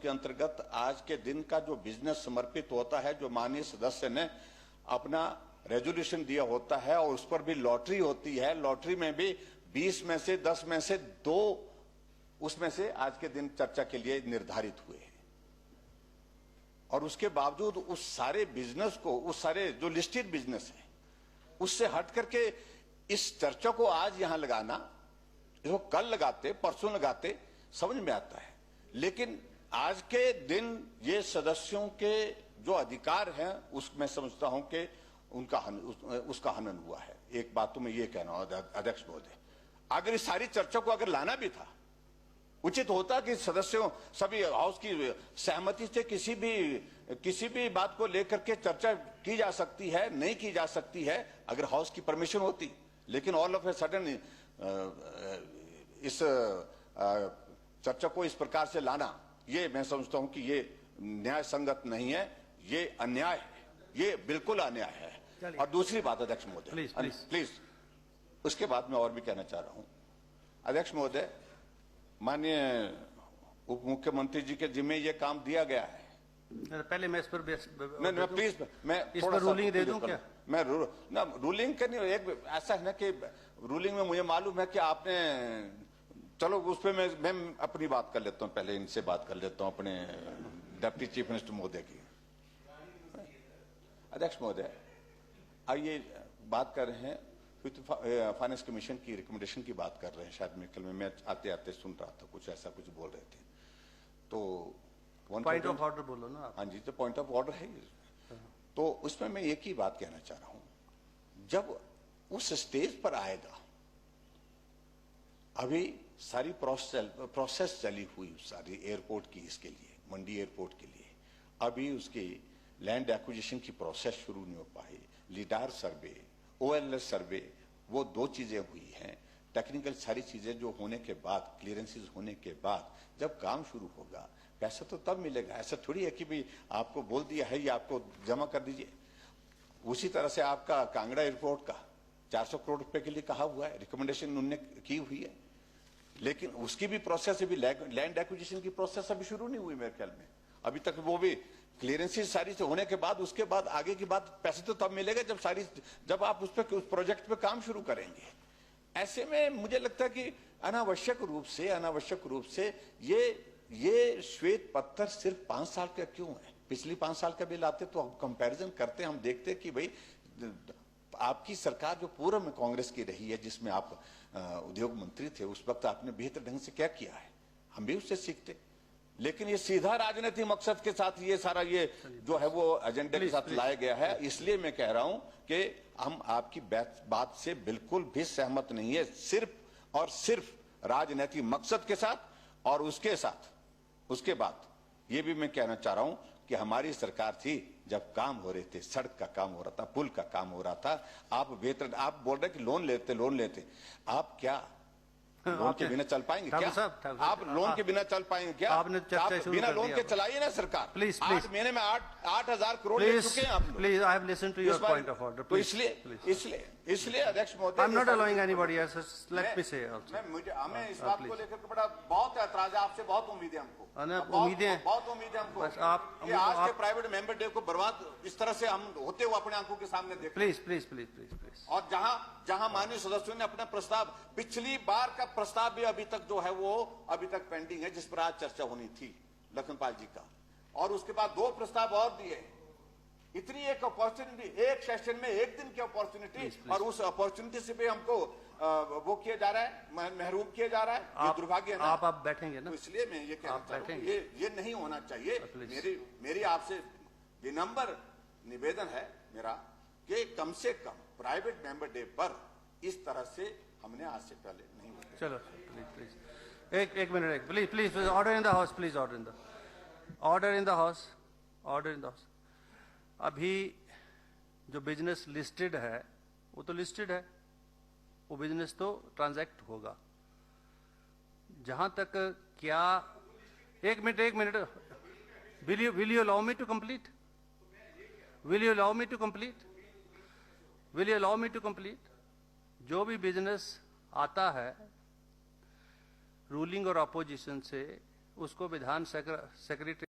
उसके अंतर्गत आज के दिन का जो बिजनेस समर्पित होता है, जो माननीय सदस्य ने अपना रेजोल्यूशन दिया होता है और उस पर भी लॉटरी होती है, लॉटरी में भी 20 में से 10 में से 2 उसमें से आज के दिन चर्चा के लिए निर्धारित हुए हैं। और उसके बावजूद उस सारे बिजनेस को, उस सारे जो लिस्टेड बिजनेस है, उससे हट करके इस चर्चा को आज यहां लगाना, इसको कल लगाते, परसों लगाते, समझ में आता है। लेकिन आज के दिन ये सदस्यों के जो अधिकार हैं, उसमें समझता हूं कि उसका हनन हुआ है। एक बात तो मैं ये कहना हूं अध्यक्ष महोदय, अगर इस सारी चर्चा को अगर लाना भी था, उचित होता कि सदस्यों सभी हाउस की सहमति से किसी भी बात को लेकर के चर्चा की जा सकती है, नहीं की जा सकती है, अगर हाउस की परमिशन होती। लेकिन ऑल ऑफ ए सडन इस चर्चा को इस प्रकार से लाना, ये मैं समझता हूं कि ये न्याय संगत नहीं है, ये अन्याय है, ये बिल्कुल अन्याय है। और दूसरी बात अध्यक्ष महोदय, प्लीज उसके बाद मैं और भी कहना चाह रहा हूं अध्यक्ष महोदय, माननीय उप मुख्यमंत्री जी के जिम्मे ये काम दिया गया है। पहले मैं इस पर प्लीज मैं इस पर रूलिंग दे दूं क्या? मैं रूलिंग का नहीं, एक ऐसा है ना कि रूलिंग में मुझे मालूम है कि आपने, चलो उस पर मैं अपनी बात कर लेता हूं, पहले इनसे बात कर लेता हूं अपने डिप्टी चीफ मिनिस्टर महोदय की। अध्यक्ष महोदय, आइए बात कर रहे हैं फाइनेंस कमीशन की रिकमेंडेशन की बात कर रहे हैं। शायद कल में मैं आते आते सुन रहा था, कुछ ऐसा कुछ बोल रहे थे, तो पॉइंट ऑफ ऑर्डर बोलो ना आप। हाँ जी, तो पॉइंट ऑफ ऑर्डर है। तो उसमें मैं एक ही बात कहना चाह रहा हूं, जब उस स्टेज पर आएगा, अभी सारी प्रोसेस चली हुई सारी एयरपोर्ट की, इसके लिए मंडी एयरपोर्ट के लिए अभी उसकी लैंड एक्विजिशन की प्रोसेस शुरू नहीं हो पाई। लीडार सर्वे, OLS सर्वे, वो 2 चीजें हुई हैं। टेक्निकल सारी चीजें जो होने के बाद, क्लियरेंसेस होने के बाद जब काम शुरू होगा, पैसा तो तब मिलेगा। ऐसा थोड़ी है कि भाई आपको बोल दिया है, ये आपको जमा कर दीजिए। उसी तरह से आपका कांगड़ा एयरपोर्ट का 400 करोड़ रुपए के लिए कहा हुआ है, रिकमेंडेशन उन्होंने की हुई है, लेकिन उसकी भी प्रोसेस, अभी लैंड एक्विजिशन की प्रोसेस अभी शुरू नहीं हुई मेरे ख्याल में। अभी तक वो भी क्लियरेंसेस सारी से होने के बाद, उसके बाद आगे की बात, पैसे तो तब मिलेगा जब आप उस प्रोजेक्ट पे काम शुरू करेंगे। ऐसे में मुझे लगता है कि अनावश्यक रूप से ये श्वेत पत्र सिर्फ 5 साल का क्यों है? पिछली 5 साल का बिल आते तो हम कंपैरिजन करते, हम देखते कि भाई आपकी सरकार जो पूर्व में कांग्रेस की रही है, जिसमें आप उद्योग मंत्री थे, उस वक्त आपने बेहतर ढंग से क्या किया है, हम भी उससे सीखते। लेकिन ये सीधा राजनीतिक मकसद के साथ ये सारा ये जो है वो एजेंडे के साथ लाया गया है। इसलिए मैं कह रहा हूं कि हम आपकी बात से बिल्कुल भी सहमत नहीं है, सिर्फ और सिर्फ राजनीतिक मकसद के साथ। और उसके बाद ये भी मैं कहना चाह रहा हूं कि हमारी सरकार थी जब काम हो रहे थे, सड़क का काम हो रहा था, पुल का काम हो रहा था, आप बोल रहे कि लोन लेते, आप क्या लोन के बिना चल पाएंगे क्या? आप लोन के बिना चल पाएंगे क्या? आप बिना लोन के चलाइए ना सरकार। प्लीज 8 महीने में 8,000 करोड़ ले चुके हैं आप लोग। Please, I have listened to your point of order. तो इसलिए अध्यक्ष महोदय, I am not allowing anybody else, let me say also. हमें इस बात को लेकर के बहुत ऐतराज है, आपसे बहुत उम्मीद है हमको, बहुत उम्मीद है हमको। आज के प्राइवेट मेंबर डे को बर्बाद इस तरह से हम होते हुए अपने आंखों के सामने देख। प्लीज। और जहां माननीय सदस्यों ने अपना प्रस्ताव, पिछली बार का प्रस्ताव भी अभी तक जो है वो अभी तक पेंडिंग है, जिस पर आज चर्चा होनी थी लखनपाल जी का, और उसके बाद 2 प्रस्ताव और दिए। इतनी एक अपॉर्चुनिटी, एक सेशन में 1 दिन की अपॉर्चुनिटी, और उस अपॉर्चुनिटी से भी हमको वो किया जा रहा है, महरूम किया जा रहा है। ये दुर्भाग्य है ना। आप बैठेंगे ना, तो इसलिए मैं ये कहना चाहता हूं, ये नहीं होना चाहिए। मेरी आपसे विनम्र निवेदन है मेरा कि कम से कम प्राइवेट मेंबर डे पर इस तरह से हमने आज से पहले नहीं होता। चलो प्लीज एक minute, please order in the house, please order in the house. अभी जो बिजनेस लिस्टेड है वो तो लिस्टेड है, वो बिजनेस तो ट्रांजैक्ट होगा। जहां तक क्या, एक minute, will you allow me to complete? जो भी बिजनेस आता है रूलिंग और अपोजिशन से, उसको विधान सेक्रेटरी